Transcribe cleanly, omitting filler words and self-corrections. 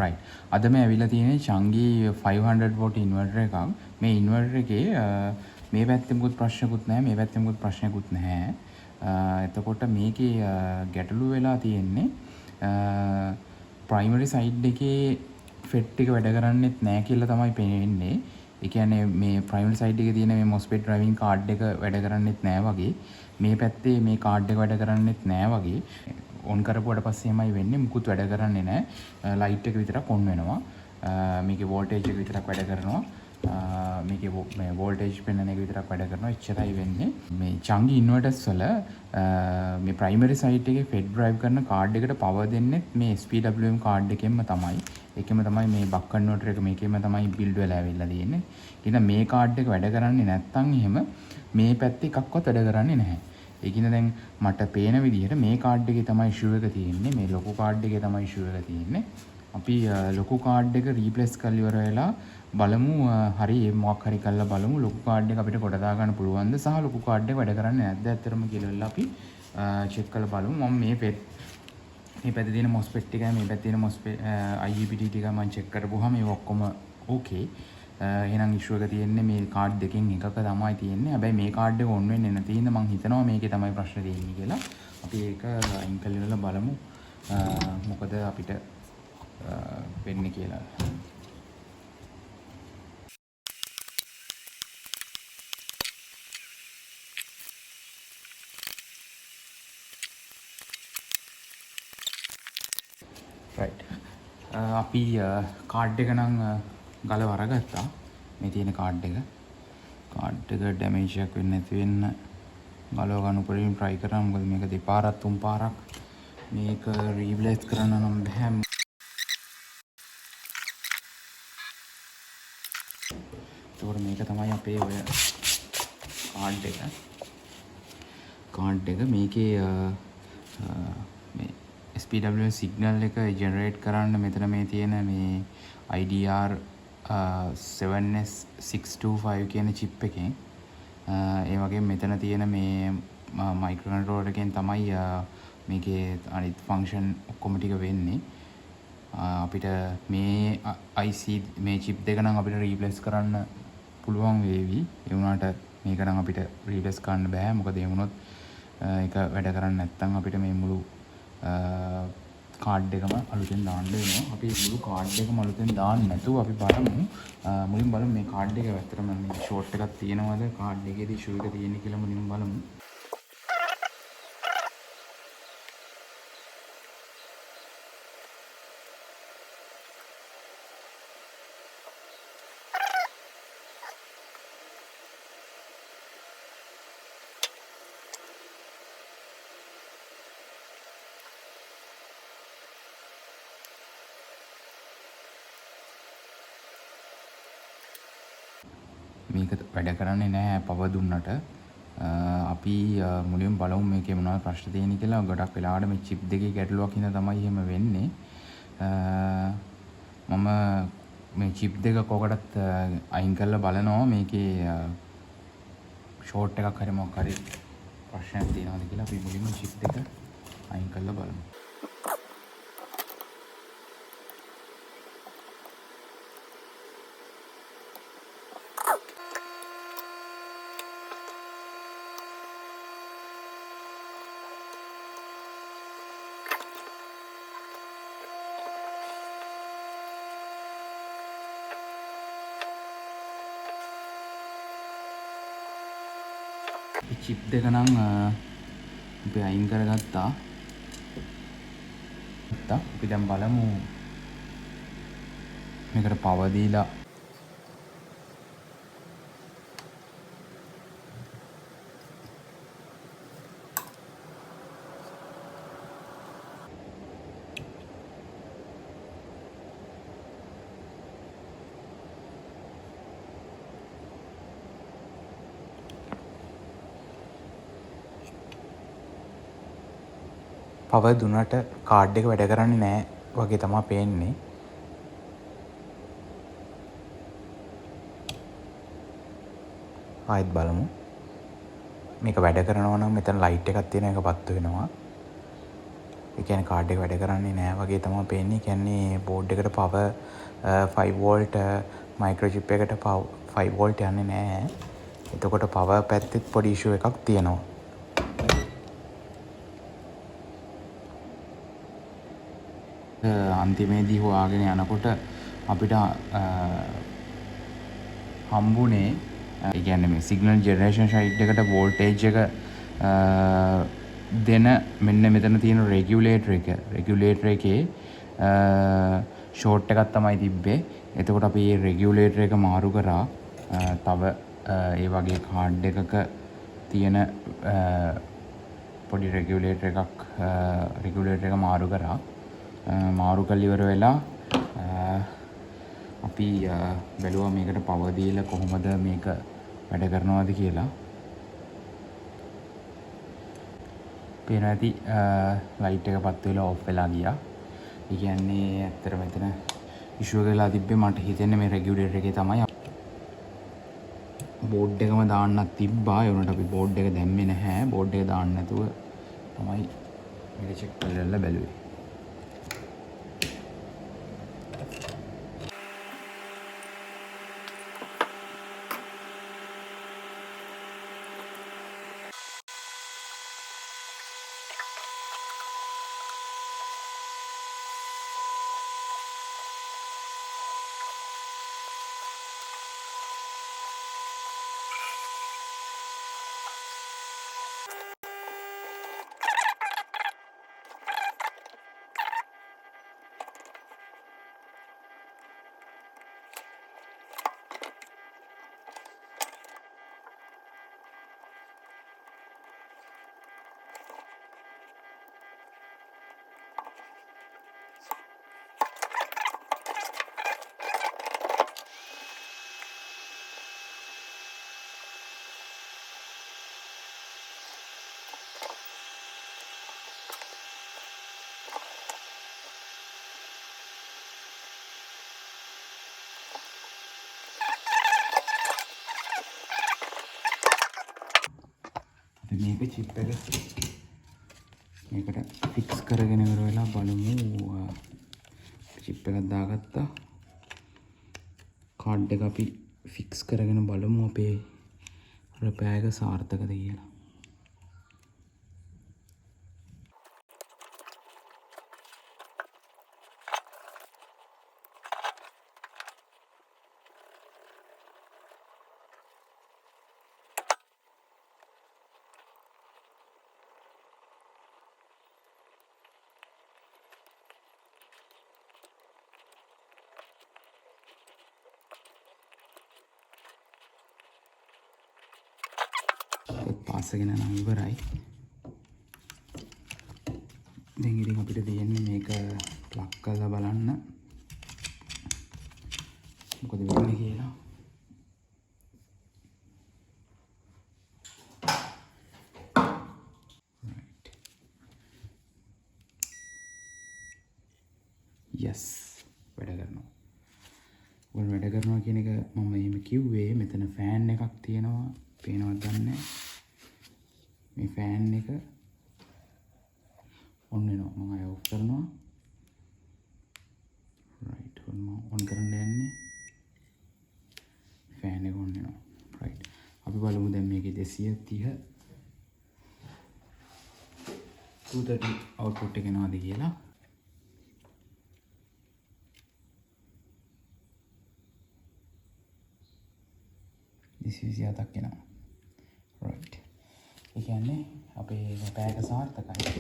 right. අද මේ ඇවිල්ලා තියෙන්නේ Changi 500 watt inverter එකක්. මේ inverter එකේ මේ පැත්තේ මුකුත් ප්‍රශ්නකුත් නැහැ, මේ පැත්තේ මුකුත් ප්‍රශ්නකුත් නැහැ. එතකොට මේකේ ගැටලුව වෙලා තියෙන්නේ primary side එකේ FET එක වැඩ කරන්නේත් නැහැ කියලා තමයි පේන්නේ. ඒ කියන්නේ මේ primary side එකේ තියෙන මේ MOSFET driving card එක වැඩ කරන්නේත් නැහැ වගේ. මේ පැත්තේ මේ card එක වැඩ කරන්නේත් නැහැ වගේ. ඔන් කරපුවට පස්සේ එමයි වෙන්නේ, මුකුත් වැඩ කරන්නේ නැහැ. ලයිට් එක විතරක් ඔන් වෙනවා. මේකේ වෝල්ටේජ් එක විතරක් වැඩ කරනවා. මේකේ මේ වෝල්ටේජ් පෙන්වන එක විතරක් වැඩ කරනවා. එච්චරයි වෙන්නේ. මේ Changi inverters වල මේ primary side එකේ FET drive කරන card එකට power දෙන්නේ මේ SPWM card එකෙන්ම තමයි. ඒකෙම තමයි මේ buck converter එක මේකෙම තමයි build වෙලා ඇවිල්ලා තියෙන්නේ. ඉතින් මේ card එක වැඩ කරන්නේ නැත්නම් එහෙම මේ පැත්තේ එකක්වත් වැඩ කරන්නේ නැහැ. ඒකින දැන් මට පේන විදිහට මේ කාඩ් එකේ තමයි ඉෂුව එක තියෙන්නේ. මේ ලොකු කාඩ් එකේ තමයි ඉෂුව එක තියෙන්නේ. අපි ලොකු කාඩ් එක රීප්ලේස් කරලා ඉවර වෙලා බලමු හරි මොකක් හරි කරලා බලමු ලොකු කාඩ් එක අපිට කොට දා ගන්න පුළුවන්ද සහ ලොකු කාඩ් එක වැඩ කරන්නේ නැද්ද ඇත්තටම කියලා අපි චෙක් කරලා බලමු. මම මේ පැත්තේ තියෙන MOSFET ටික මේ පැත්තේ තියෙන MOSFET IGBT ටික මම චෙක් කරපුවාම මේ ඔක්කොම ඕකේ. එහෙනම් ඉෂුව එක තියෙන්නේ මේ කාඩ් දෙකෙන් එකක තමයි තියෙන්නේ. හැබැයි මේ කාඩ් එක ඔන් වෙන්නේ නැති ඉඳ මම හිතනවා මේකේ තමයි ප්‍රශ්නේ තියෙන්නේ කියලා. අපි ඒක අයින් කරලා බලමු. මොකද අපිට වෙන්නේ කියලා. right. අපි කාඩ් එක නම් ගලව අරගත්තා. මේ තියෙන කාඩ් එක. කාඩ් එක ඩැමේජ් එකක් වෙන්නේ නැති වෙන්න ගලව ගන්න උපරිම try කරා. මොකද මේක දෙපාරක් තුන් පාරක් මේක රීප්ලේස් කරන්න නම් බෑ. ඒතකොට මේක තමයි අපේ ඔය කාඩ් එක. කාඩ් එක මේකේ මේ SPWM සිග්නල් එක ජෙනරේට් කරන්න මෙතන මේ තියෙන මේ IDR 7S625 කියන චිප් එකෙන් ඒ වගේම මෙතන තියෙන මේ මයික්‍රෝ කන්ට්‍රෝලර් එකෙන් තමයි මේකේ අනිත් ෆන්ක්ෂන් ඔක්කොම ටික වෙන්නේ. අපිට මේ IC මේ චිප් දෙක නම් අපිට රීප්ලේස් කරන්න පුළුවන් වේවි. ඒ වුණාට මේක නම් අපිට රීප්ලේස් කරන්න බෑ. මොකද ඒ වුණොත් ඒක වැඩ කරන්නේ නැත්නම් අපිට මේ මුළු කාඩ් එකම අලුතෙන් දාන්න වෙනවා. අපි මුළු කාඩ් එකම අලුතෙන් දාන්න නැතුව අපි බලමු මුලින් බලමු මේ කාඩ් එක ඇත්තටම මේ ෂෝට් එකක් තියෙනවද කාඩ් එකේදී ඉෂුව එක තියෙන්නේ කියලා මුලින් බලමු. මේක වැඩ කරන්නේ නැහැ පව දුන්නට. අපි මුලින්ම බලමු මේකේ මොනවද ප්‍රශ්න තියෙන්නේ කියලා. ගොඩක් වෙලාවට මේ chip දෙකේ ගැටලුවක් හින්දා තමයි එහෙම වෙන්නේ. මම මේ chip දෙක කොකටත් අයින් කරලා බලනවා මේකේ ෂෝට් එකක් හරි මොකක් හරි ප්‍රශ්නයක් තියෙනවද කියලා. අපි මුලින්ම chip දෙක අයින් කරලා බලමු. චිප් දෙක නම් අපි අයින් කරගත්තා. අපි දැන් බලමු මේකට පවර් දීලා පවර් දුන්නට කාඩ් එක වැඩ කරන්නේ නැහැ වගේ තමයි පේන්නේ. ආයෙත් බලමු. මේක වැඩ කරනවා නම් මෙතන ලයිට් එකක් තියෙන එක පත්තු වෙනවා. ඒ කියන්නේ කාඩ් එක වැඩ කරන්නේ නැහැ වගේ තමයි පේන්නේ. ඒ කියන්නේ බෝඩ් එකට පවර් 5 වෝල්ට් මයික්‍රොචිප් එකට 5 වෝල්ට් යන්නේ නැහැ. එතකොට පවර් පැත්තෙත් පොඩි ඉෂුව එකක් තියෙනවා. අන්තිමේදී හොයාගෙන යනකොට අපිට හම්බුනේ ඒ කියන්නේ මේ සිග්නල් ජෙනරේෂන් සයිඩ් එකට වෝල්ටේජ් එක දෙන මෙන්න මෙතන තියෙන රෙගියුලේටර් එකේ ෂෝට් එකක් තමයි තිබ්බේ. එතකොට අපි මේ රෙගියුලේටර් එක මාරු කරා. තව ඒ වගේ කාඩ් එකක තියෙන පොඩි රෙගියුලේටර් එක මාරු කරා. මාරු කරලා ඉවර වෙලා අපි බැලුවා මේකට පවර් දීලා කොහොමද මේක වැඩ කරනවද කියලා. පේනවා ඇති ලයිට් එක පත් වෙලා ඔෆ් වෙලා ගියා. ඒ කියන්නේ ඇත්තට මෙතන ඉෂුව වෙලා තිබ්බේ මට හිතෙන්නේ මේ රෙගියුලේටර් එකේ තමයි. බෝඩ් එකම දාන්නත් තිබ්බා. ඒ වුණාට අපි බෝඩ් එක දැම්මේ නැහැ. බෝඩ් එක දාන්න නැතුව තමයි මේක චෙක් කරලා බැලුවේ. මේක චිප් එක මේකට ෆික්ස් කරගෙන ඉවර වෙලා බලමු. චිප් එකක් දාගත්තා. කාඩ් එක අපි ෆික්ස් කරගෙන බලමු අපේ රිපෙයාර් එක සාර්ථකද කියලා. පාසගෙන නම් ඉවරයි. දැන් ඉතින් අපිට තියෙන්නේ මේක ප්ලග් කරලා බලන්න මොකද වෙන්නේ කියලා. yes වැඩ කරනවා. වැඩ කරනවා කියන එක මම එහෙම කිව්වේ. මෙතන ෆෑන් එකක් තියෙනවා. පේනවද දන්නේ මේ ෆෑන් එක ඔන් වෙනවා. මම අය ඔෆ් කරනවා. රයිට් මම ඔන් කරන්න යන්නේ. ෆෑන් එක ඔන් වෙනවා. රයිට් අපි බලමු දැන් මේකේ 230 230 අවුට්පුට් එක එනවාද කියලා. දිසිවිසි අතක් එනවා. රයිට් ඒ කියන්නේ අපේ පැයක සාර්ථකයි.